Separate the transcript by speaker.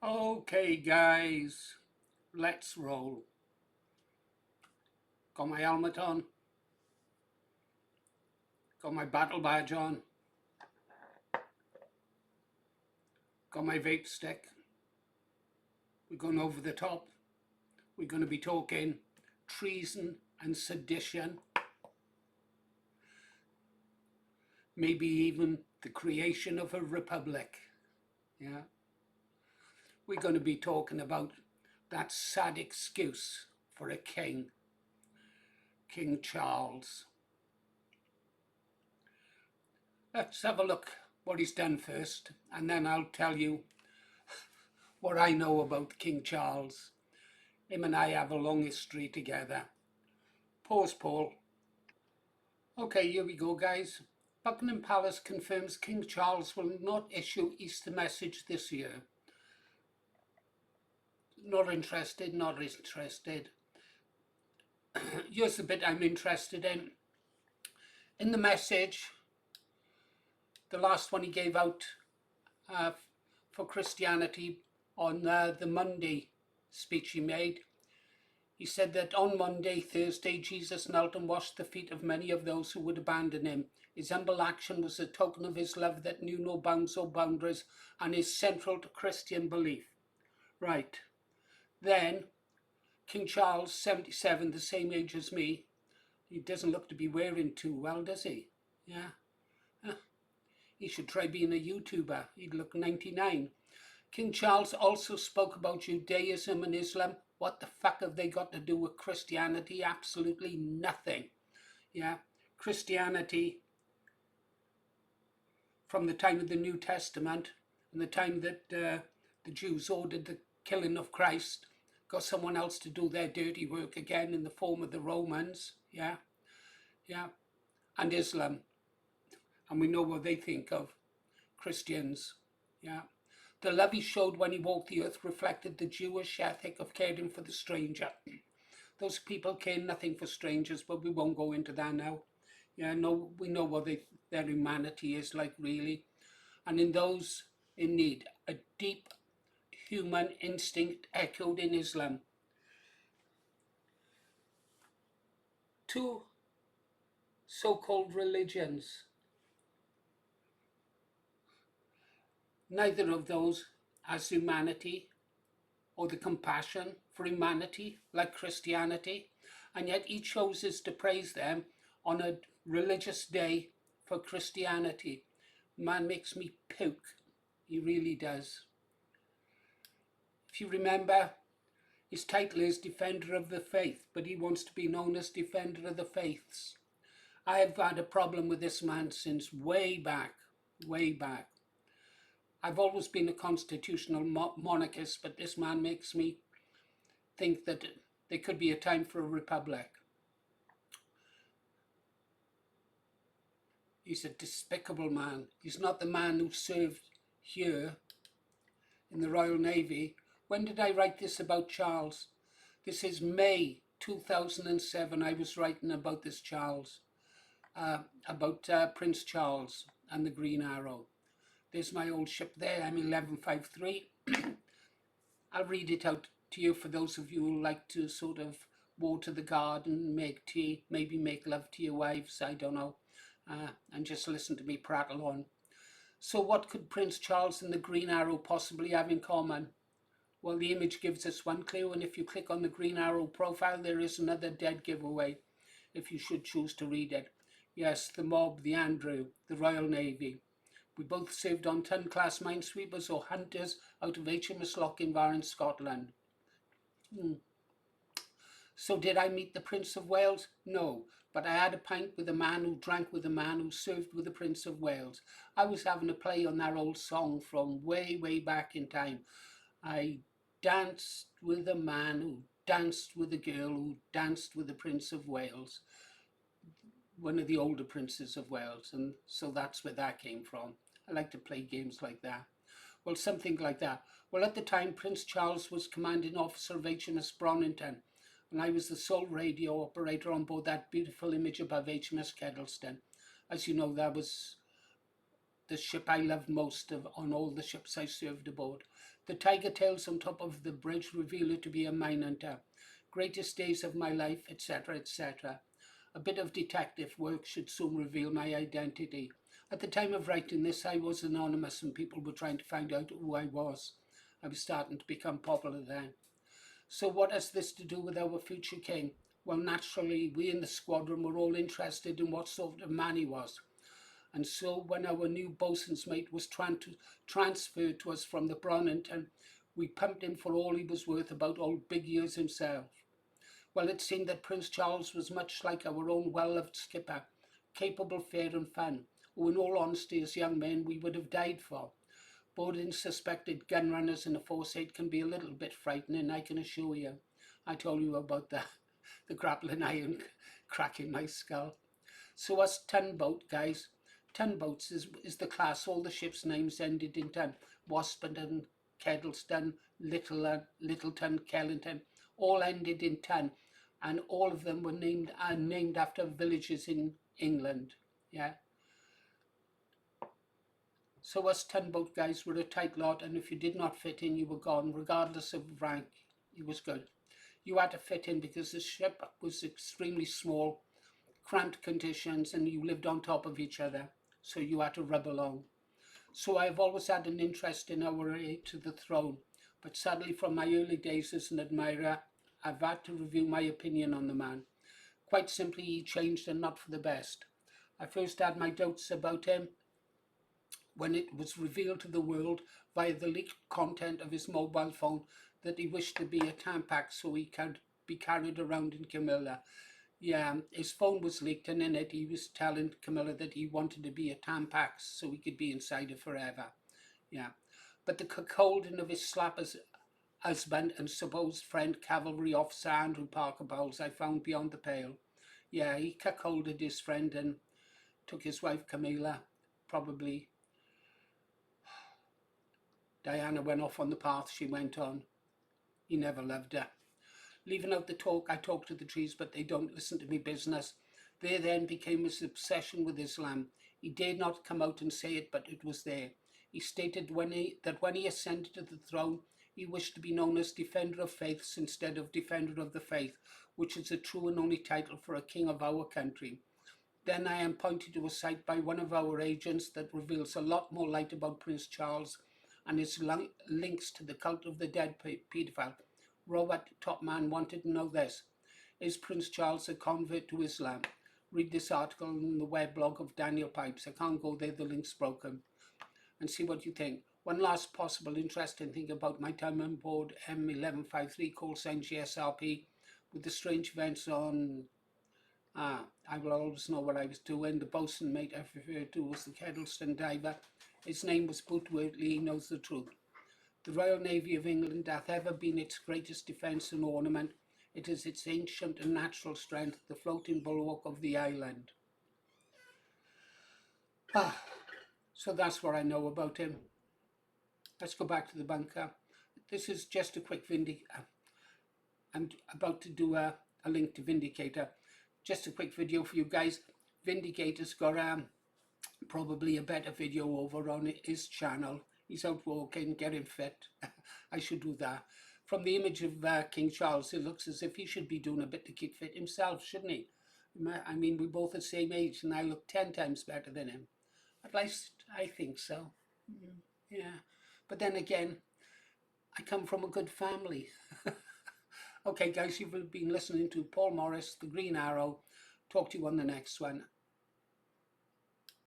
Speaker 1: Okay, guys, let's roll. Got my helmet on, got my battle badge on, got my vape stick. We're going over the top. We're going to be talking treason and sedition, maybe even the creation of a republic. Yeah, we're going to be talking about that sad excuse for a king, King Charles. Let's have a look what he's done first, and then I'll tell you what I know about King Charles. Him and I have a long history together. Pause, Paul. Okay, here we go, guys. Buckingham Palace confirms King Charles will not issue Easter message this year. Not interested, not interested. Here's the bit I'm interested in. In the message, the last one he gave out uh, for Christianity on the Monday speech he made, he said that on Monday, Thursday, Jesus knelt and washed the feet of many of those who would abandon him. His humble action was a token of his love that knew no bounds or boundaries and is central to Christian belief. Right. Then, King Charles, 77, the same age as me, he doesn't look to be wearing too well, does he? Yeah. He should try being a YouTuber. He'd look 99. King Charles also spoke about Judaism and Islam. What the fuck have they got to do with Christianity? Absolutely nothing. Yeah, Christianity from the time of the New Testament and the time that the Jews ordered the killing of Christ, got someone else to do their dirty work again in the form of the Romans. Yeah, yeah, and Islam. And we know what they think of Christians. Yeah. The love he showed when he walked the earth reflected the Jewish ethic of caring for the stranger. Those people care nothing for strangers, but we won't go into that now. Yeah, no, we know what their humanity is like, really. And in those in need, a deep human instinct echoed in Islam. Two so-called religions, neither of those has humanity or the compassion for humanity like Christianity, and yet he chooses to praise them on a religious day for Christianity. Man makes me puke. He really does. If you remember, his title is Defender of the Faith, but he wants to be known as Defender of the Faiths. I have had a problem with this man since way back, way back. I've always been a constitutional monarchist, but this man makes me think that there could be a time for a republic. He's a despicable man. He's not the man who served here in the Royal Navy. When did I write this about Charles? This is May 2007. I was writing about this Charles, about Prince Charles and the Green Arrow. There's my old ship there, M1153. I'll read it out to you for those of you who like to sort of water the garden, make tea, maybe make love to your wives, I don't know, and just listen to me prattle on. So what could Prince Charles and the Green Arrow possibly have in common? Well, the image gives us one clue, and if you click on the Green Arrow profile, there is another dead giveaway, if you should choose to read it. Yes, the mob, the Andrew, the Royal Navy. We both served on ton-class minesweepers or hunters out of HMS Lochinvar in Scotland. So did I meet the Prince of Wales? No, but I had a pint with a man who drank with a man who served with the Prince of Wales. I was having a play on that old song from way, way back in time. I danced with a man who danced with a girl who danced with the Prince of Wales, one of the older princes of Wales, and so that's where that came from. I like to play games like that. Well, something like that. Well, at the time, Prince Charles was commanding officer of HMS Bronington, and I was the sole radio operator on board that beautiful image above HMS Kettleston. As you know, that was the ship I loved most of on all the ships I served aboard. The tiger tails on top of the bridge reveal it to be a minehunter. Greatest days of my life, etc., etc. A bit of detective work should soon reveal my identity. At the time of writing this, I was anonymous and people were trying to find out who I was. I was starting to become popular then. So what has this to do with our future king? Well, naturally, we in the squadron were all interested in what sort of man he was. And so when our new boatswain's mate was transferred to us from the Bronnington, we pumped him for all he was worth about old Big Ears himself. Well, it seemed that Prince Charles was much like our own well-loved skipper, capable, fair and fun, who in all honesty as young men we would have died for. Boarding suspected gun runners in a foresight can be a little bit frightening, I can assure you. I told you about the grappling iron cracking my skull. So us tugboat guys, tugboats is the class all the ships' names ended in ton. Waspington, Kettleston, Littleton, Kellington, all ended in ton, and all of them were named after villages in England. Yeah. So us tugboat guys were a tight lot, and if you did not fit in, you were gone, regardless of rank. It was good. You had to fit in because the ship was extremely small, cramped conditions, and you lived on top of each other, so you had to rub along. So I have always had an interest in our heir to the throne, but sadly from my early days as an admirer, I've had to review my opinion on the man. Quite simply, he changed and not for the best. I first had my doubts about him when it was revealed to the world via the leaked content of his mobile phone that he wished to be a Tampax so he could be carried around in Camilla. Yeah, his phone was leaked, and in it he was telling Camilla that he wanted to be a Tampax so he could be inside her forever. Yeah, but the cuckolding of his slapper's husband and supposed friend cavalry officer Andrew Parker Bowles I found beyond the pale. Yeah, he cuckolded his friend and took his wife Camilla. Probably Diana went off on the path she went on. He never loved her. Leaving out the talk, I talk to the trees, but they don't listen to me business. There then became his obsession with Islam. He dared not come out and say it, but it was there. He stated that when he ascended to the throne, he wished to be known as Defender of Faiths instead of Defender of the Faith, which is the true and only title for a king of our country. Then I am pointed to a site by one of our agents that reveals a lot more light about Prince Charles and his links to the cult of the dead paedophile. Robert Topman wanted to know this. Is Prince Charles a convert to Islam? Read this article in the weblog of Daniel Pipes. I can't go there, the link's broken. And see what you think. One last possible interesting thing about my time on board M1153 call sign GSRP with the strange events on I will always know what I was doing. The boatswain mate I referred to was the Kettleston diver. His name was Bootwortley, he knows the truth. The Royal Navy of England hath ever been its greatest defence and ornament. It is its ancient and natural strength, the floating bulwark of the island. So that's what I know about him. Let's go back to the bunker. This is just a quick I'm about to do a link to Vindicator. Just a quick video for you guys. Vindicator's got probably a better video over on his channel. He's out walking, getting fit. I should do that. From the image of King Charles, it looks as if he should be doing a bit to keep fit himself, shouldn't he? I mean, we're both the same age and I look 10 times better than him. At least I think so. Yeah. But then again, I come from a good family. Okay, guys, you've been listening to Paul Morris, The Green Arrow. Talk to you on the next one.